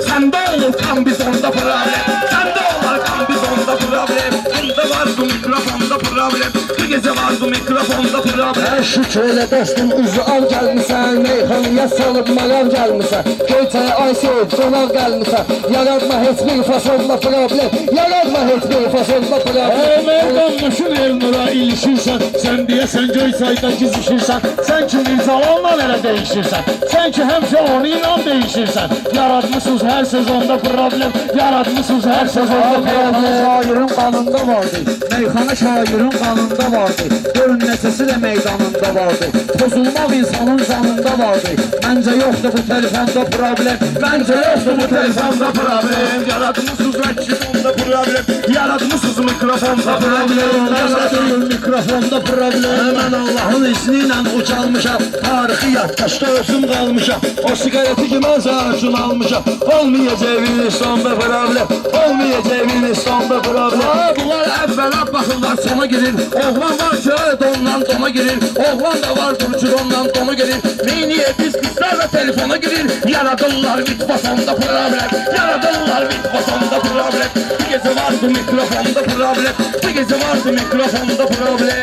Sende olur kambizonda problem. Sende olur kambizonda problem. Bunda vardı mikrofonda problem. Bir gece vardı mikrofonda problem. Şu köyle dostum üzü al gelmişsən, meyxanıya salıb marav gelmişsən, Göyçaya ay sevib qonav gelmişsən, yaratma heç bir fasonda problem, yaratma heç bir fasonda problem. Meydandaşın Elnur'a ilişirsən, sən deyəsən Göyçayda gizişirsən, sən ki Mirzalanla elə değişirsən, sən ki həmşə onu ilə değişirsən, yaratmışsınız hər sezonda problem, yaratmışsınız hər sezonda problem. Şairin kanında vardı, meyxana şairin kanında vardı, görün neçəsi də meydanında vardı, pozulmaq insanın canında vardı. Məncə yoxdur bu telefonda problem, məncə yoxdur bu telefonda problem. Yaratmışsınız rakibonda problem. Yaratmışsınız mikrofonda problem. Yaratmışsınız mikrofonda problem. Mən Allahın izniyle ucalmışam, tarixi yaddaşda özüm qalmışam. O sigareti ki mən sağ almışam, olmayacaq Hindistanda problem, olmayacaq Hindistanda problem. Bunlar əvvələ baxırlar sona girir. Oğlan var ki dondan dona girir. Oğlan da var ki dondan dona girir. Meyniye biz kızlarla telefona girir. Yaradırlar mikrofonda problem. Yaradırlar mikrofonda problem. Bir gece vardı mikrofonda problem. Bir gece vardı mikrofonda problem.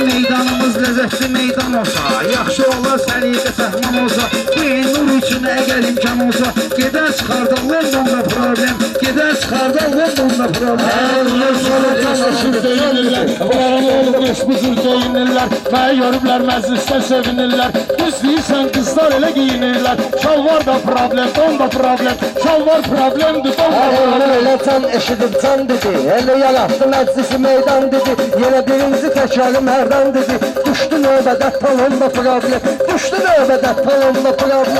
Meydanımız lezzetli meydan olsa, yaxşı olar səliqə səhman olsa, bu nur üçün əgər imkan olsa, gedər çıxarda Londonda problem, gedər çıxarda Londonda problem. Meydandaşın deyinirlər, bunların oğlu beşbüzür deyinirlər, mənə görüblər məclisdə sevinirlər, düz deyirsən qızlar elə giyinirlər, şalvar da problem, don da problem, şalvar problemdir, don da problem. Elə can eşidib can dedi, elə yarattı məclisi meydan dedi, yenə birinci təkrarım hərdən dedi, düşdü növbədə talonda problem, düşdü növbədə talonda problem.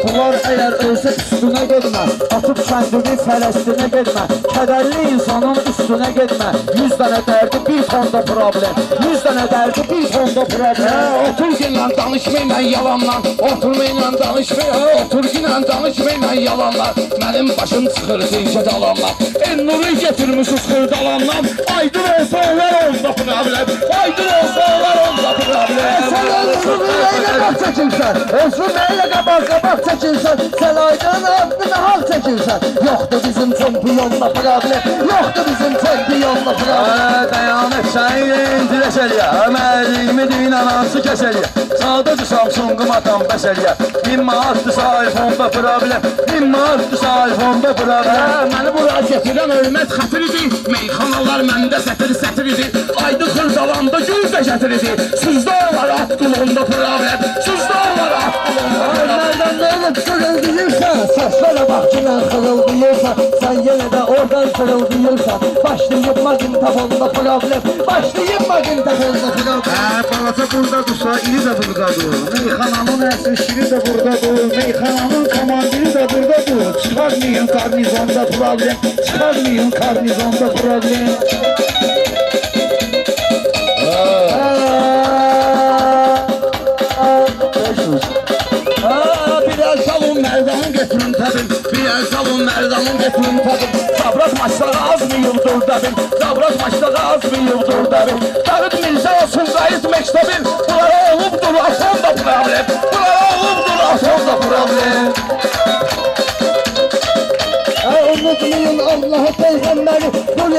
Bunlar eğer ölse üstüne gitme, atıp kendini Fələstinə gitme, kederli insanın üstüne gitme, 100 tane derdi bir tonda problem, 100 tane derdi bir tonda problem. Oturginlə danışmayla yalanlar, oturmayla danışmayla, oturginlə danışmayla yalanlar. Mənim başım çıxır zeyşət alanlar, Ennuru getirmişiz xırdalanlar. Aydın olsa onlar onda problem, aydın olsa onlar onda problem. Sen Ennuru neyle bak çekilsen, Ennuru neyle kabak çekilsen, sen Aydın adını hak çekilsen. Yoktu bizim çempiyonla problem, yoktu bizim çempiyonla problem. Dayanıq sənin diləş eləyə, əməliyimi din anası kəs eləyə, sadəcə Samsung'um atan bəs eləyə, 1000 manatdırsa iPhone'da problem, 1000 manatdırsa iPhone'da problem. Məni bura getirən ölməz xətir idi, meyxanalar məndə sətir idi, Aydın xırdalanda gül də gətir idi, sizdə var at qulunda problem, sizdə var at qulunda problem. Nereden ne olup kırıldıyırsan, saçlara bak kimen kırıldıyırsan, sen yine de oradan kırıldıyırsan, başlayıp magnitafonda problem, başlayıp magnitafonda problem. Balata burada dursa, ili də burada dur, meyxananın əsmişini də burada dur, meyxananın komandiri də burada dur, çıxarmayın karnizonda problem, çıxarmayın karnizonda problem. Bir salon merdanın getirin tadım, bir salon merdanın getirin tadım. Zabrat maçları az mı yıldır dedim, zabrat maçları az mı yıldır dedim. Davut Mirza olsun gayet mektebim, bunlara olubdur ason da problem, bunlara olubdur ason da problem. Unutmayın Allah'ı Peygamberi, bu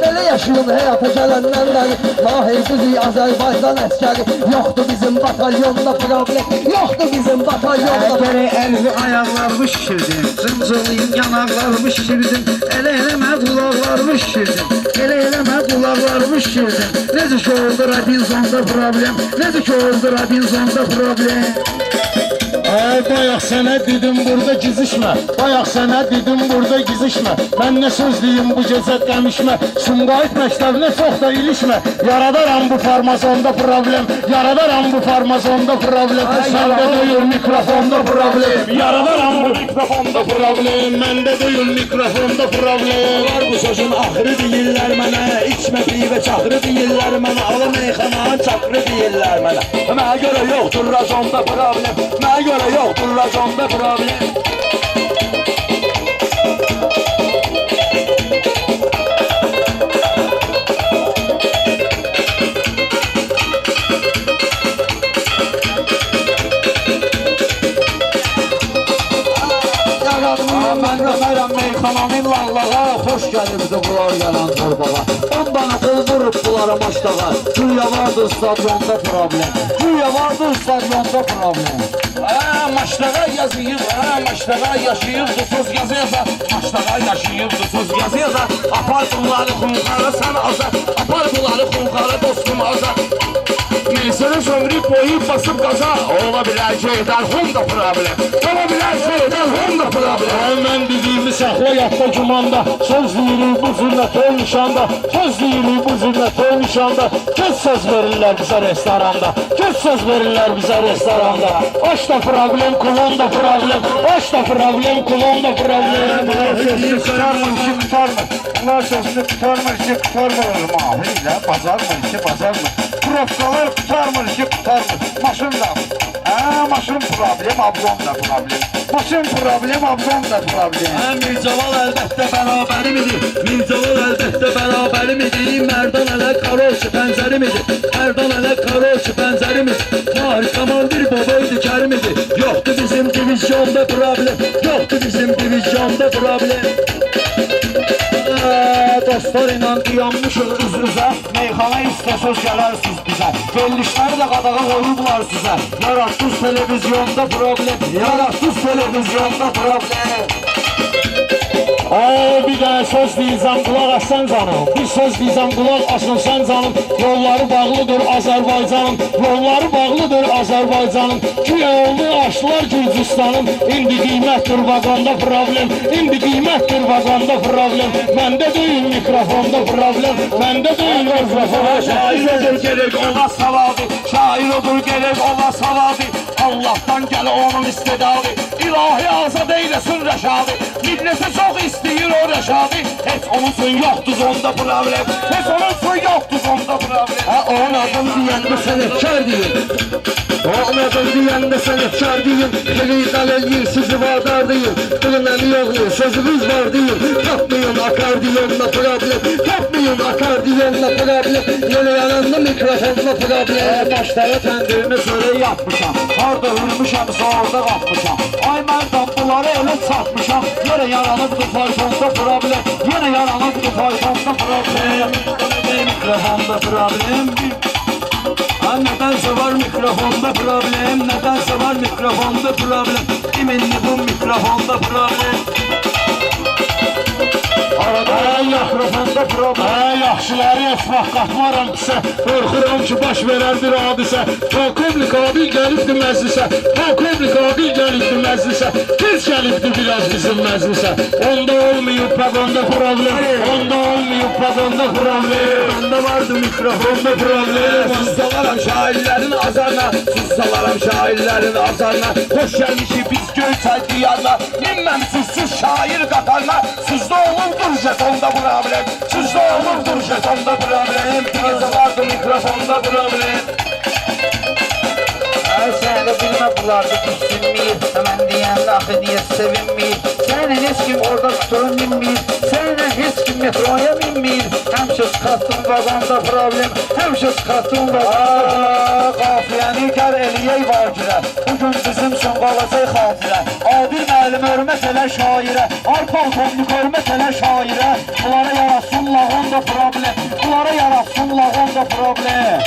böyle yaşayın hayata gelenden beri. Mahir bizi Azerbaycan askeri, yoktu bizim batalyonda problem, yoktu bizim batalyonda problem. Geri elvi ayaqlarımı şişirdim, zımzılıyım yanaqlarımı şişirdim, elə eləmə qulaqlarımı şişirdim, elə eləmə qulaqlarımı şişirdim. Necə ki oldu Robinson'da problem, necə ki oldu Robinson'da problem. Bayaq sənə dedim burada gizişmə, bayaq sənə dedim burada gizişmə, mən nə söz deyim bu gecə qəmişmə, Sumqayıt məktəbinə çox da ilişmə, yaradaram bu farmazonda problem, yaradaram bu farmazonda problem, səndə duyur mikrofonda problem, yaradaram bu mikrofonda problem, məndə duyur mikrofonda problem. Var bu sözün axırı deyirlər mənə, içmə pivə çaxırı deyirlər mənə, alın meyxananın çaxırı deyirlər mənə. Mənə görə yoxdur razonda problem, mənə görə yoxdur razonda problem. mən demərəm meyxananın lallağa, xoş gəlibdi bunlar gələn torbağa. 10 dana qıl vurub bunlara maçdağa, güya vardı stadyonda problem, güya vardı stadyonda problem. Maçlara yazıyıb, maçlara yaşayıbdı söz yazı yaza. Maçlara yaşayıbdı söz yazı yaza. Apar bunları Xunxara sən aza, apar bunları Xunxara dostum aza. Meysanı sömürüb boyub basıb qaza. Ola bilər ki edər Honda problem, ola bilər ki edər Honda problem. Mən dediyimi saxla yatda cumanda, söz deyirik bu zillət ol nişanda, söz deyirik bu zillət ol nişanda. Göz söz verirlər bizə restoranda, göz söz verirlər bizə restoranda. Aç da problem, kulon da problem, aç da problem, kulon da problem. Bunlar sözünü tutarmır, işi tutarmır. Bunlar sözünü tutarmır, işi tutarmır. Mahiyle bazarmır, işi bazarmır. Profkalar tutarmır, işi tutarmır. Maşın da. Maşın problem, abzon da problem. Maşın problem, abzon da problem. Mircaval əlbəttə bərabərim idi, Mircaval əlbəttə bərabərim idi. Mərdan ələ karoşu bənzərim idi, Mərdan ələ karoşu bənzərim idi. Mahir komandir babaydı Kərim idi. Yoxdu bizim divizyonda problem, yoxdu bizim divizyonda problem. Dostlar ilə dayanmışıq üz-üzə, meyxana üstə söz gələrsiniz bizə. Verilişləri də qadağa qoyublar sizə. Yararsız televizyonda problem, yararsız televizyonda problem. Bir dənə söz deyəcəm, qulaq açsan canım. Bir söz deyəcəm, qulaq açılsan canım. Yolları bağlıdır Azərbaycanın, yolları bağlıdır Azərbaycanın. Güya oldu açdılar Gürcüstanın. İndi qiymətdir vaqonda problem, indi qiymətdir vaqonda problem. Məndə deyil mikrofonda problem, məndə deyil mikrofonda. Şair odur gerek ona savabi, şair odur gerek ona savabi. Allah'tan gələ onun istedadı, ilahi azad eylesin rəşadı. Millete çok istəyir o rəşadı, heç onun üçün yoxdur onda problem, heç onun üçün yoxdur onda problem. Onun adını deyəndə sənətkar deyil. Onun adını deyəndə sənətkar deyil. Kelidal eləyir, sizi vadar deyil. Qılınəni yoxlayır, sözünüz var deyil. Tapmayın akardiyonla problem, tapmayın akardiyonla problem. Yeni yanında mikrofonla problem. Başlara təndirini sörək yapmışam, harda hürmüşəm, orada qapmışam. Ay mən bunları elə çatmışam, yenə yaranıbdı faytonda problem, yenə yaranıbdı faytonda problem. Mikrofonda problem, nədənsə var mikrofonda problem, nədənsə var mikrofonda problem. Kiminli bu mikrofonda problem? Mikrofonda problem. Yaxşıları etmək qatmaram pisə, qorxuram ki baş verər bir hadisə. Polkovnik abi gəlibdi məclisə, polkovnik abi gəlibdi məclisə. Tez gəlibdi biraz bizim məclisə. Onda olmayıb paqonda problem, onda olmayıb paqonda problem. Məndə vardı mikrofonda problem. Sussalarım şairlərin azarına, sussalarım şairlərin azarına. Hoş gəlmişik biz Göyçay diyarına, minməmişik siz şair qatarına. Sizdə olurdur jetonda problem, sizdə olurdur jetonda problem. Bizə vardı mikrofonda problem. Səni bilmə bunlarda düşünməyir, mən deyəndə axı niyə sevinməyir. Səni heç kim orada tutura minməyir, səni heç kim metroya minməyir. Həmişə çıxartdın vaqonda problem, həmişə çıxartdın vaqonda problem. Qafiyəni kər eləyək vagirə, bugün bizim üçün qalacaq xatirə. Adil müəllim hörmət elə şairə, polkovnik hörmət elə şairə. Bunlara yaratsın lağonda problem, bunlara yaratsın lağonda problem.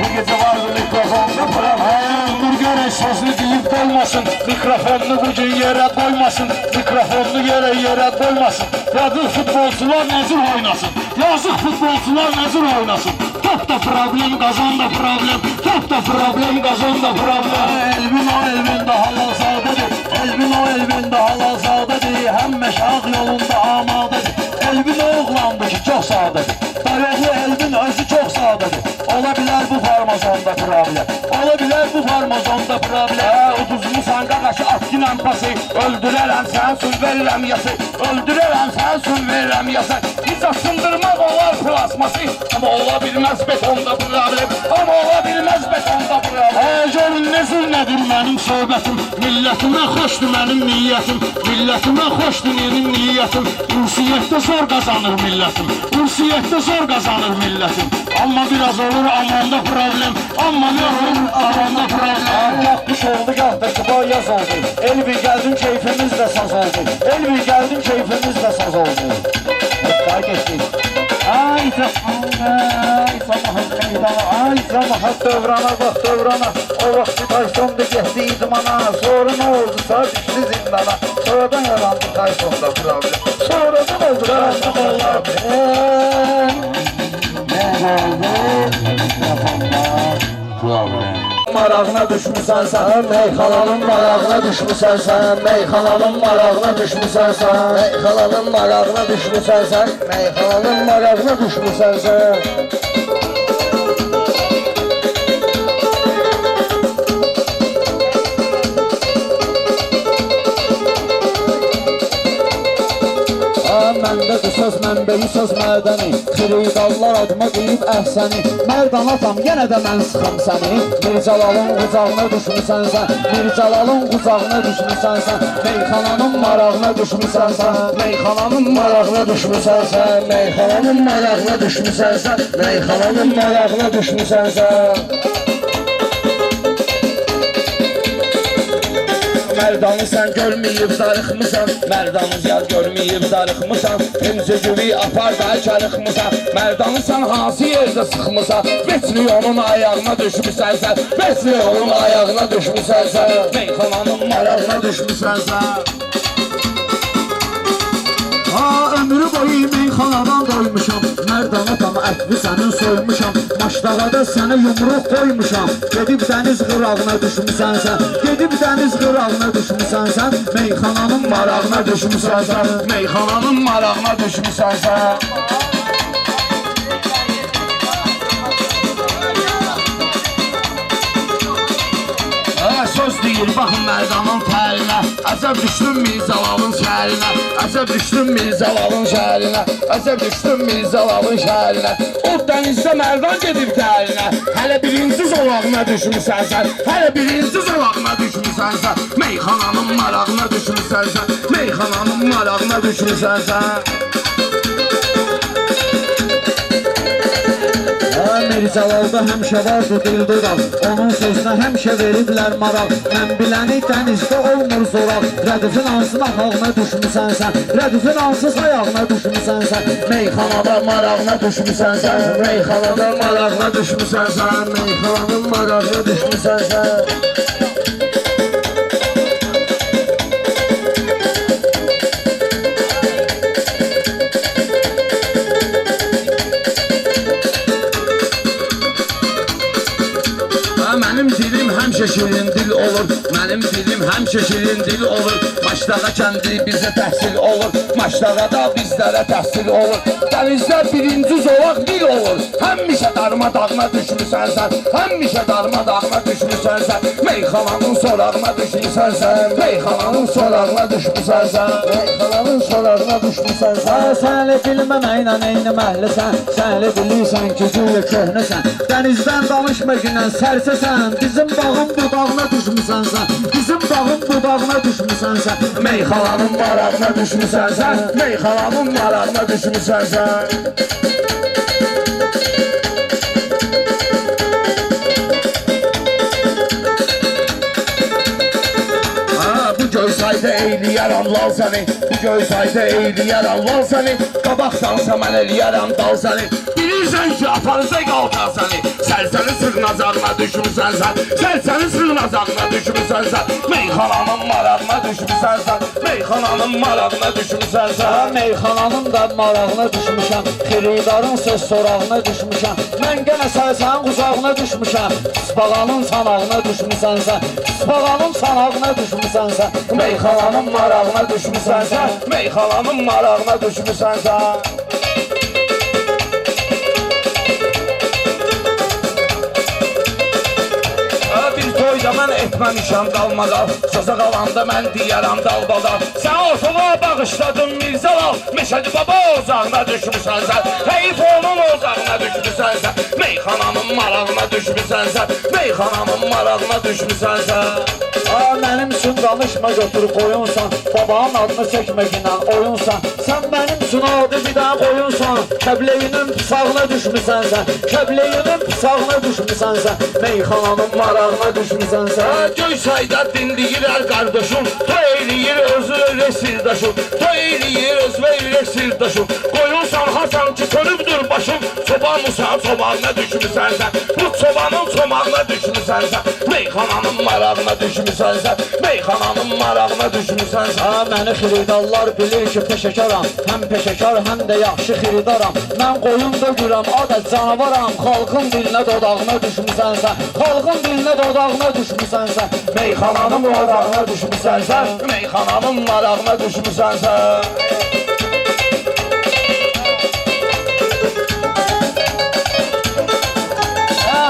Bu gecə vardı mikrofonda problem. Dur görək sözünü deyib dolmasın, mikrofonunu bugün yerə qoymasın, mikrofonunu yerə qoymasın. Yazıq futbolçular nəzir oynasın, yazıq futbolçular nəzir oynasın. Top da problem, qazan da problem, top da problem, qazan da problem. Elvin o elvin də halal-zadədir, elvin o elvin də halal-zadədir, həm məşaq yolunda amadədir. Elvin o oğlandır ki, çox sadədir, dayoqlu elvin özü çox sadədir. Ola bilər bu farmazonda problem, ola bilər bu farmazonda problem. Uduzmusan qaqaşı atkinən pası, öldürərəm sən sül verirəm yası, öldürərəm sən sül verirəm yası. Hiç asındırmaq olar plasması, ama ola bilməz betonda problem, ama ola bilməz betonda problem. Görün nə zülmədir mənim söhbətim, millətimə xoşdur mənim niyyətim, millətimə xoşdur mənim niyyətim. Ünsiyyətdə zor qazanır millətim, ünsiyyətdə zor qazanır millətim. Amma biraz olur amanda problem. Amma biraz olur amanda problem. Gah qış oldu, gah da ki yaz oldu. Elvi gəldin, keyfimiz də saz oldu. Elvi gəldin, keyfimiz də saz oldu. Daha geçtik. Ay sabahın meydana. Ay sabah dövrana bak dövrana. O vakti Tayson'da getdi idmana. Sonra ne oldu? Sağ düştü zindana. Sonradan yarandı Tayson'da problem. Sonradan oldu marağına düşmüsən sən, meyxananın marağına düşmüsən sən, meyxananın marağına düşmüsən sən, meyxananın marağına düşmüsən sən, meyxananın marağına düşmüsən sən. Məndədir söz mənbəyi söz mədəni, Xiridallar adıma deyib əhsəni. Mərdan atam, yenə də mən sıxam səni. Mircəlalın qucağına düşmüsən sən, Mircəlalın qucağına düşmüsən sən, meyxananın marağına düşmüsən sən, meyxananın marağına düşmüsən sən, meyxananın marağına düşmüsən sən, meyxananın marağına düşmüsən sən. Mərdanı sən görməyib zarıxmısan, Mərdanı ziyad görməyib zarıxmısan, Hemzögüvi apar da karıxmısan, Mərdanı sən hansı yerdə sıxmısan, Betli onun ayağına düşmüsən sən, Betli onun ayağına düşmüsən sən, meyxananın marağına düşmüsən sən. Ömrü boyu meyxanadan doymuşam, Mərdan atam ətli sənin soymuşam, Maşdağada sənə yumruq qoymuşam, Gedib dəniz qırağına düşmüsən sən, Gedib dəniz qırağına düşmüsən sən, Meyxananın marağına düşmüsən sən, Meyxananın marağına düşmüsən sən. Söz deyir, baxın Mərdanın təlinə, Əsəb düşdüm Mirzalalın şəhərinə, Əsəb düşdüm Mirzalalın şəhərinə, Əsəb düşdüm Mirzalalın şəhərinə. O dənizdə Mərdan gedib təlinə, Hələ birinci zolağına düşmüsən sən, Hələ birinci zolağına düşmüsən sən, Meyxananın marağına düşmüsən sən, Meyxananın marağına düşmüsən sən. Mircəlalda həmişə vardı dildodaq, Onun sözünə həmişə veriblər maraq. Mən biləni dənizdə olmur zoraq, Rədifin ansız ayağına düşmüsən sən, Rədifin ansız ayağına düşmüsən sən, Meyxanada marağına düşmüsən sən, Meyxanada marağına düşmüsən sən, Meyxananın marağına düşmüsən sən. Mənim dilim həmişə şirin dil olur, Mənim dilim həmişə şirin dil olur, Maşdağa kəndi bizə təhsil olur, Maşdağada bizlərə təhsil olur. Dənizdə birinci zolaq dil olur, Həmişə darmadağına düşmüsən sən, Həmişə darmadağına düşmüsən sən, Meyxananın sorağına düşmüsən sən, Meyxananın sorağına düşmüsən sən, Meyxananın sorağına düşmüsən sən. Səni bilməməklə eyniməlisən, Səni bilirsən ki, güya köhnəsən, Dənizdən danışma günən sərsəsən, Bizim bağın budağına düşmüsən sən, Bizim bağın budağına düşmüsən sən, Meyxananın marağına düşmüsən sən, Meyxananın marağına düşmüsən sən. Göysayda eyləyərəm lal səni, Bu göysayda eyləyərəm lal səni, Qabaqsansa mən eləyərəm dal səni, Bilirsən ki aparıca qalqar səni, Sərsənin sığınacağına düşmüsən sən, Sərsənin sığınacağına düşmüsən sən, Meyxananın marağına düşmüsən sən, Meyxananın marağına düşmüsən sən. Meyxananın da marağına düşmüşəm, Xiridarın söz sorağına düşmüşəm, Mən gənə sərsənin qucağına düşmüşəm, Spağanın sanağına düşmüsən sən, Spağanın sanağına düşmüsən sən, Meyxananın marağına düşmüsən sən, Meyxananın marağına düşmüsən sən. Bir toyda mən etməmişəm qalmağa. Sözə qalanda mən deyərəm dalbada. Sən ortalığa bağışladın Mirzəlal, Meşədi baba ocağına düşmüsən sən. Heyif onun ocağına düşmüsən sən. Meyxananın marağına düşmüsən sən. Meyxananın marağına düşmüsən sən. Mənim üçün danışma götür qoyunsan, babanın adını çəkməklə oyunsan. Sən mənim üçün adı bir daha qoyunsan, kəbləyinin pisağına düşmüsən sən. Kəbləyinin pisağına düşmüsən sən. Meyxananın marağına düşmüsən sən. Göysayda dinləyirər qardaşım, toy eləyir özü öyle sirdaşım. Toy eləyir özü öyle sirdaşım. Qoyunsan hasan ki sönübdür başım. Çobanmısan çobanına düşmüsən sən. Bu çobanın çomağına düşmüsən sən. Meyxananın marağına düşmüsən sən. Meyxananın marağına düşmüsən sən. Məni xiridarlar bilir ki peşəkaram, həm peşəkar həm də yaxşı xiridaram. Mən qoyun dögürəm, adət canavaram. Xalqın dilinə dodağına düşmüsən sən. Xalqın dilinə dodağına düşmüsən sən. Meyxananın marağına düşmüsən sən. Meyxananın marağına düşmüsən sən.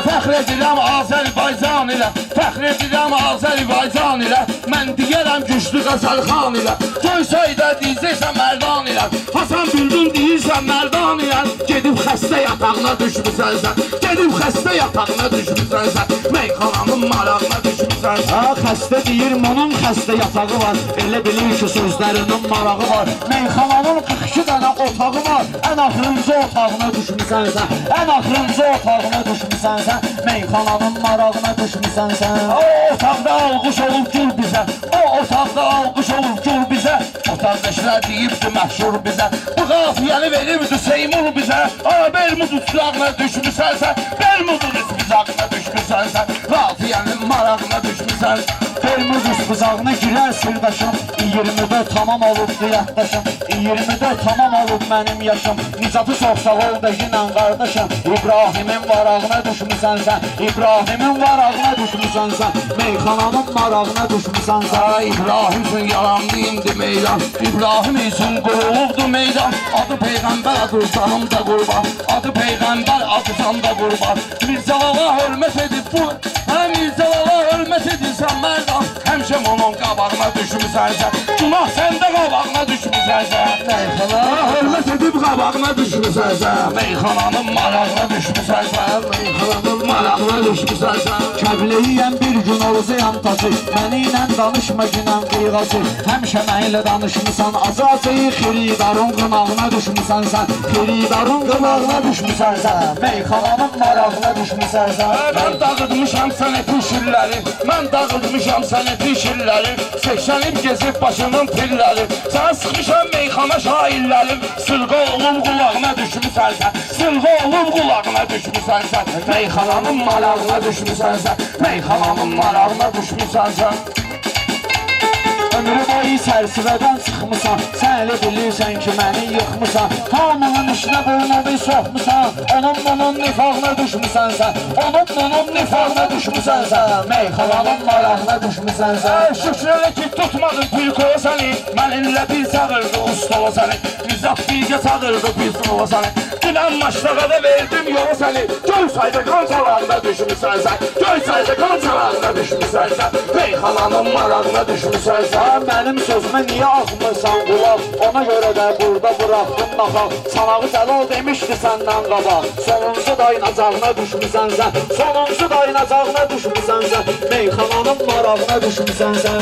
Fəxr edirəm Azərbaycan ilə, fəxr edirəm Azərbaycan ilə. Mən deyərəm güclü Qəzəlxan ilə, Göysayda deyirsən Mərdan ilə. Hasan Bülbül deyirsən Mərdan ilə. Gedib xəstə yatağına düşmüsən sən. Gedib xəstə yatağına düşmüsən sən. Meyxananın marağına düşmüsən sən. Xəstə deyir, onun xəstə yatağı var. Elə bilir ki sözlərinin marağı var. Meyxananın 42 dənə otağı var. Ən axırıncı otağına düşmüsən sən. Ən axırıncı otağına düşmüsən sən. Meyxananın marağına düşmüsən sən. O otaqda alqış olub gül bizə. O otaqda alqış olub gül bizə. Otaqdaşlar deyibdi məşhur bizə. Bu qafiyəni verirdi Seymur bizə. Bermud uçlarına düşmüsən sən. Bermudun üstbizağına düşmüsən sən. Qafiyənin marağına düşmüsən. Bermud üstbizağına girər sirdaşım. 24 tamam olubdu yaddaşım. 24 tamam olub mənim yaşım. Nicatı çox sağ ol da yinən qardaşım. İbrahimin varağına düşmüsən sən. İbrahimin varağına düşmüsən sən. Meyxananın marağına düşmüsən sən. İbrahim üçün yalanlıyımdı meydan. İbrahim üçün qurulubdu meydan. Adı Peyğəmbər adı canım da qurban. Adı Peyğəmbər adı can da qurban. Mirzəlala hörmət edib bu. Mirzəlala hörmət edirsən mərdan. Həmşəm onun qabağına düşmüsən sən. Günah səndə qabağına düşmüsən sən. Meyxanana hörmət edib qabağına düşmüsən sən. Meyxananın marağına düşmüsən sən. Meyxananın marağına düşmüsən sən. Kəbləyiyəm bir gün olacağam tacı. Məni ilə danışma günən qıyğası. Həmişə mənlə danışmısan. Azacayı xiridarın qınağına düşmüsən sən. Xiridarın qınağına düşmüsən sən. Meyxananın marağına düşmüsən sən. Mən dağıtmışam sənə pişirləri. Mən dağıtmışam sənə pişirləri. Seçənib gezib başının pilləri. Sən sıxmışam meyxana şairlərim. Sırğa olub qulağına düşmüsən sən. Sırğa olub qulağına düşmüsən sən. Meyxananın marağına düşmüsən sən. Meyxananın marağına düşmüsən sən. Ömrü boyu sərsivədən çıxmısan. Sən elə bilirsən ki məni yıxmısan. Hamının işinə burnunu soxmusan. Onun bunun nifağına düşmüsən sən. Onun bunun nifağına düşmüsən sən. Meyxananın marağına düşmüsən sən. Şükür elə ki tutmadın pülkova səni. Mənimlə bir çağırdı ustava səni. Nizat birgə çağırdı bir sınova səni. Dünən maşlaqada verdim yola səni. Göysayda qançalarına düşmüsən sən. Göysayda qançalarına düşmüsən sən. Meyxananın marağına düşmüsən sən. Mənim sözümə niyə axmırsan qulaq? Ona görə də burada bıraxdım naxaq. Sanağı Cəlal demişdi səndən qabaq. Sonuncu dayanacağına düşmüsən sən. Sonuncu dayanacağına düşmüsən sən. Meyxananın marağına düşmüsən sən.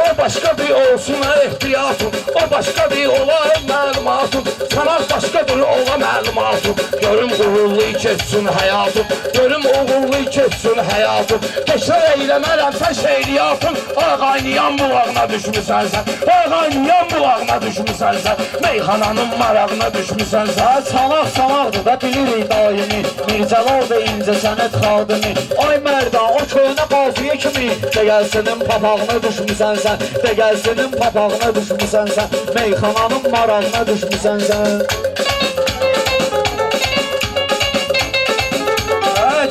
O başqa bir olsun ehtiyatım. O başqa bir ola məlumatım. Sana başqadır ola məlumatım. Görüm uğurlu keçsin həyatım. Görüm uğurlu keçsin həyatım. Keçər eyləmərəm sən şeiriyyatım. Ağayniyan bulağına düşmüsən sən. Ağayniyan bulağına düşmüsən sən. Meyxananın marağına düşmüsən sən. Salaq salaqdır da bilirik daimi. Mirzəlal da incə sənət xadimi. Ay mərdan o köynə qafiyə kimi. Dəgəlsinin papağına düşmüsən sən. Dəgəlsinin papağına düşmüsən sən. Meyxananın marağına düşmüsən sən.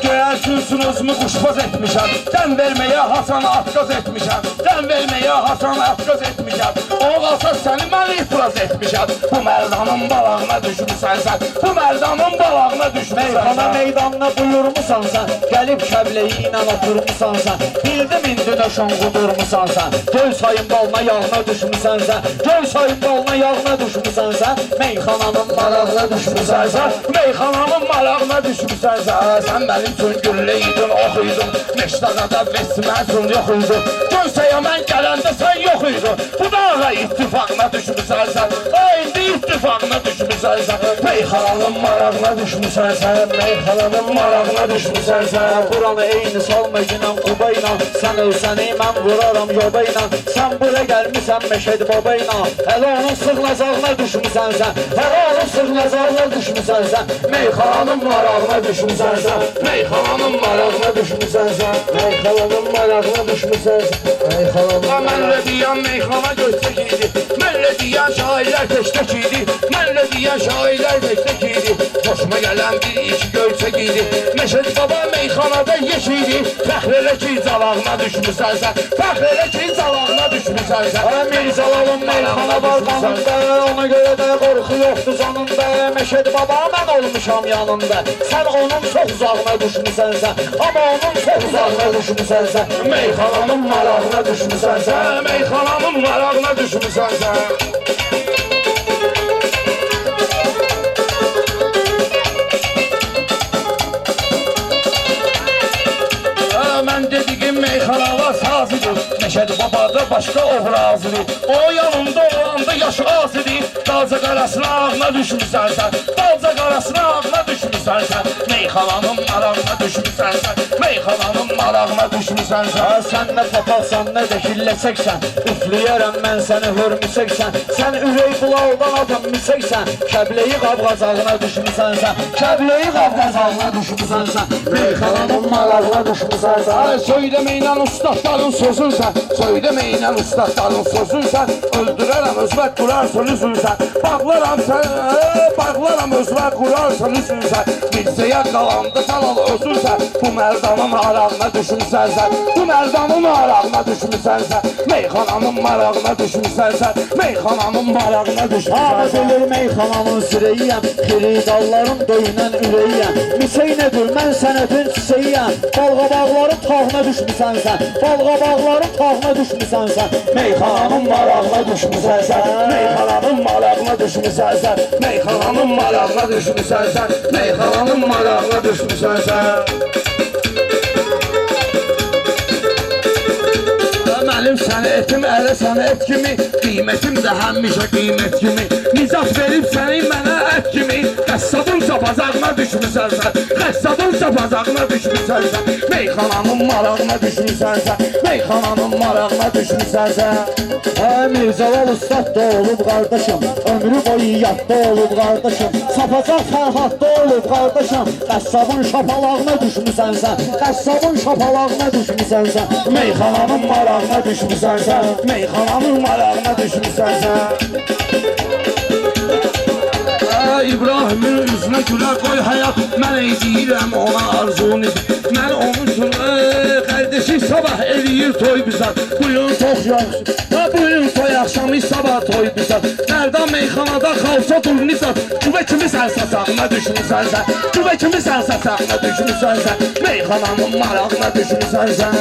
Göyərsin üçün özümü quşbaz etmişəm. Dən verməyə Hasana atqaz etmişəm. Dən verməyə Hasana atqaz etmişəm. O qalsa səni mən ifraz etmişəm. Bu mərdanın balağına düşmüsən sən. Bu mərdanın balağına düşmüsən Meyxana sən. meydanına buyurmusan sən, gəlib kəbləyi ilə oturmusan sən, bildim indi nöşən qudurmusan sən, göy sayın balına yağına düşmüsən sən, göy sayın balına yağına düşmüsən sən, meyxananın marağına düşmüsən sən, Meyxanamın marağına düşmüsən sən. Sən mənim üçün gülləydin, oxuydun. Meşdaqada vesməzun yox idin. Göysəyə mən gələndə sən yox idin. Bu dağa ittifaqına düşmüsən sən. İndi ittifaqına düşmüsən sən. Meyxananın marağına düşmüsən sən. Meyxananın marağına düşmüsən sən. buranı eyni salma ilə Quba ilə, sən ölsəni mən vuraram yoba ilə, sən bura gəlmisən Məşəd baba ilə, hələ onun sığnazağına düşmüsən sən, hələ onun sığnazağına düşmüsən sən, Meyxananın marağına düşmüsən sən. Meyxananın marağına düşmüsən sən. Meyxananın marağına düşmüsən sən. Meyxananın Mənlə deyən meyxana göstək idi. Mənlə deyən şairlər teştek idi. Mənlə deyən şairlər teştek idi. Hoşuma gələn bir iki görsək idi. Məşəd baba meyxanada yeş idi. Fəxr elə ki calağına düşmüsən sən. Fəxr elə ki calağına düşmüsən sən. Mirzalalım meyxana var qanında, ona görə də qorxu yoxdur canında, Məşəd baba mən olmuşam yanında, sən onun çox uzağına düşmüsən sən, amma onun çox uzağına düşmüsən sən, Meyxananın marağına düşmüsən sən. Meyxananın marağına düşmüsən sən. Mən dediyim meyxanalar sazıdır. Məşəd babada başqa obrazıdır. O yanında olanda yaşı azıdır. Dalca qarasına ağına düşmüsən sən. Dalca qarasına ağına düşmüsən sən. Meyxananın marağına düşmüsən sən. Meyxananın marağına düşmüsən sən. sən nə papaqsan, nə də hilləsəksən, üfləyərəm mən səni hörmüsəksən, sən ürək bulaqdan adam misəksən, kəbləyi qabqazağına düşmüsən sən, kəbləyi qabqazağına düşmüsən sən, meyxananın marağına düşmüsən sən. Söyləməklə ustadların sözünsən. Söyləməklə ustadların sözünsən. Öldürərəm özvət qurarsan üzünsən. Bağlaram özvət qurarsan üzünsən. Bilsəyə qalanda qalal özünsən. Bu mərdanın marağına düşmüsən sən. Bu mərdanın marağına düşmüsən sən. Meyxananın marağına düşmüsən sən. Meyxananın marağına düşmüsən Hamı sən. bilir meyxananın sürəyiyəm, xiridalların döyünən ürəyiyəm, misey nədir, mən sənətin çiçəyiyəm, balqabaqların tağına düşmüsən sən, balqabaqların tağına düşmüsən sən, Meyxananın marağına düşmüsən sən. Meyxananın marağına düşmüsən sən. Meyxananın marağına düşmüsən sən. Meyxananın marağına düşmüsən sən. Mənim sənətim ələ sənət kimi, qiymətim də həmişə qiymət kimi. Nizat verib səni mənə ət kimi, qəssabınsa bazağına düşmüsən sən. Qəssabınsa bazağına düşmüsən sən. Meyxananın marağına düşmüsən sən. Meyxananın marağına düşmüsən sən. Mirzəlal ustad da olub qardaşım, ömrü boyu yadda olub qardaşım, sapacaq Fərhadda olub qardaşım, qəssabın şapalağına düşmüsən sən, qəssabın şapalağına düşmüsən sən, Meyxananın marağına düşmüsən sən. Meyxananın marağına düşmüsən sən. İbrahimin üzünə gülə qoy həyat. Mən edirəm ona arzun idi. Mən onun üçün qardeşi sabah eləyir toy bizə. Bugün çox yaxşı. Bugün toy axşamı sabah toy bizə. Nərdən meyxanada xalsa dur nizat. Cüvə kimi sən sasağına düşmüsən sən. Cüvə kimi sən sasağına düşmüsən sən. Meyxananın marağına düşmüsən sən.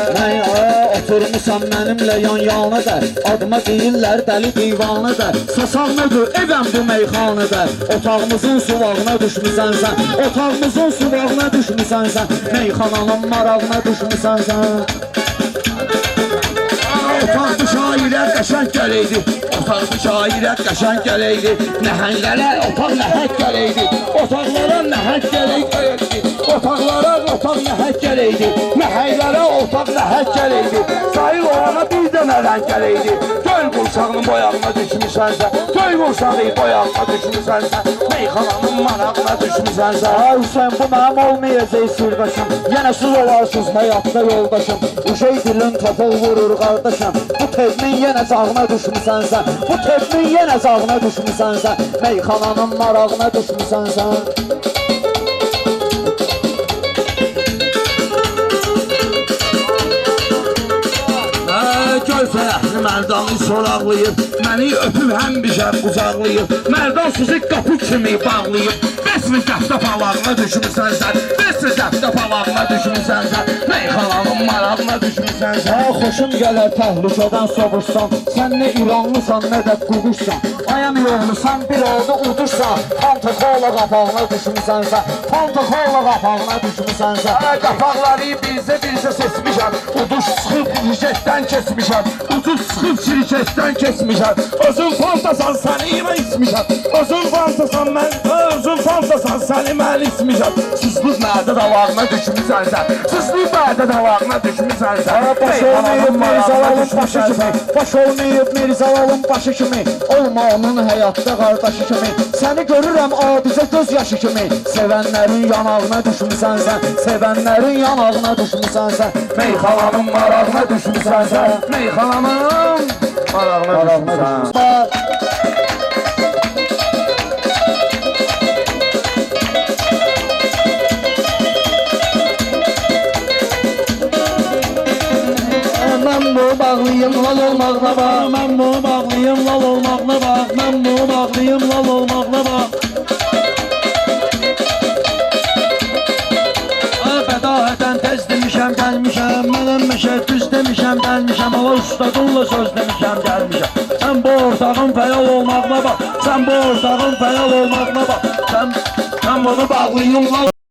Oturmusan mənimlə yan yanıda, adıma deyirlər dəli divanıda, sasaq nədir evəm bu meyxanıda, otağımızın suvağına düşmüsən sən, otağımızın suvağına düşmüsən sən, meyxananın marağına düşmüsən sən. Otaqdı şairə qəşəng gələydi. Otaqdı şairə qəşəng gələydi. Nəhənglərə otaq nəhəng gələydi. Otaqlara nəhəng gələydi. Otaqlara otaq nəhəng gələydi. Nəhənglərə otaq nəhəng gələydi. Sahil olana bir dənə rəng gələydi. Göl qurşağının boyağına düşmüsən sən. Göl qurşağı boyağına düşmüsən sən. Meyxananın marağına düşmüsən sən. Hüseyin bu mənim olmayacaq sirdaşım, yenə siz olarsınız həyatda yoldaşım, uşaq dilin topul vurur qardaşım, bu tezmin yenə zağına düşmüsən sən, bu tezmin yenə zağına düşmüsən sən, meyxananın marağına düşmüsən sən. gözəl səyahli mərdanı soraqlayıb, məni öpüb həm bişər qucaqlayıb, mərdan sizi qapı kimi bağlayıb, besmikətdə palağına düşmüsən sən, besmikətdə palağına düşmüsən sən, meyxalanın marağına düşmüsən sən. Sənə xoşum gələr təhlükədən sovursan, sən nə İranlısan, nə də quruşsan. Ayam yollusan, bir oldu udursan, Pantakola qapağına düşmüsən sən, Pantakola qapağına düşmüsən sən. Qapaqları bizə seçmişəm, uduş sıxıb şirkətdən keçmişəm, ucuz sıxıb şirkətdən keçmişəm, özün fantasan səni mən içmişəm, özün fantasan mən, özün fantasan səni mən içmişəm. Sızlıq mədə davağına düşmüsən sən, sızlıq mədə davağına düşmüsən sən. Baş olmayıb Mirzalalın başı kimi, baş olmayıb Mirzalalın başı kimi, olma onun həyatda qardaşı kimi. Səni görürəm adicə göz yaşı kimi, sevənlərin yanağına düşmüsən sən, sevənlərin yanağına düşmüsən sən. Meyxalanın marağına düşmüsən sən, meyxalanın marağına düşmüsən. Mən bu bağlıyım lal olmağına bax, Mən bunu bağlayım lal olmağına bax, mən bunu bağlayım lal olmağına bax. Bədahətən tez demişəm, gəlmişəm, mənəm məşə düz demişəm, gəlmişəm, ala ustadınla söz demişəm, gəlmişəm. Sən bu ortağın fəyal olmağına bax, sən bu ortağın fəyal olmağına bax, sən bunu bağlayım lal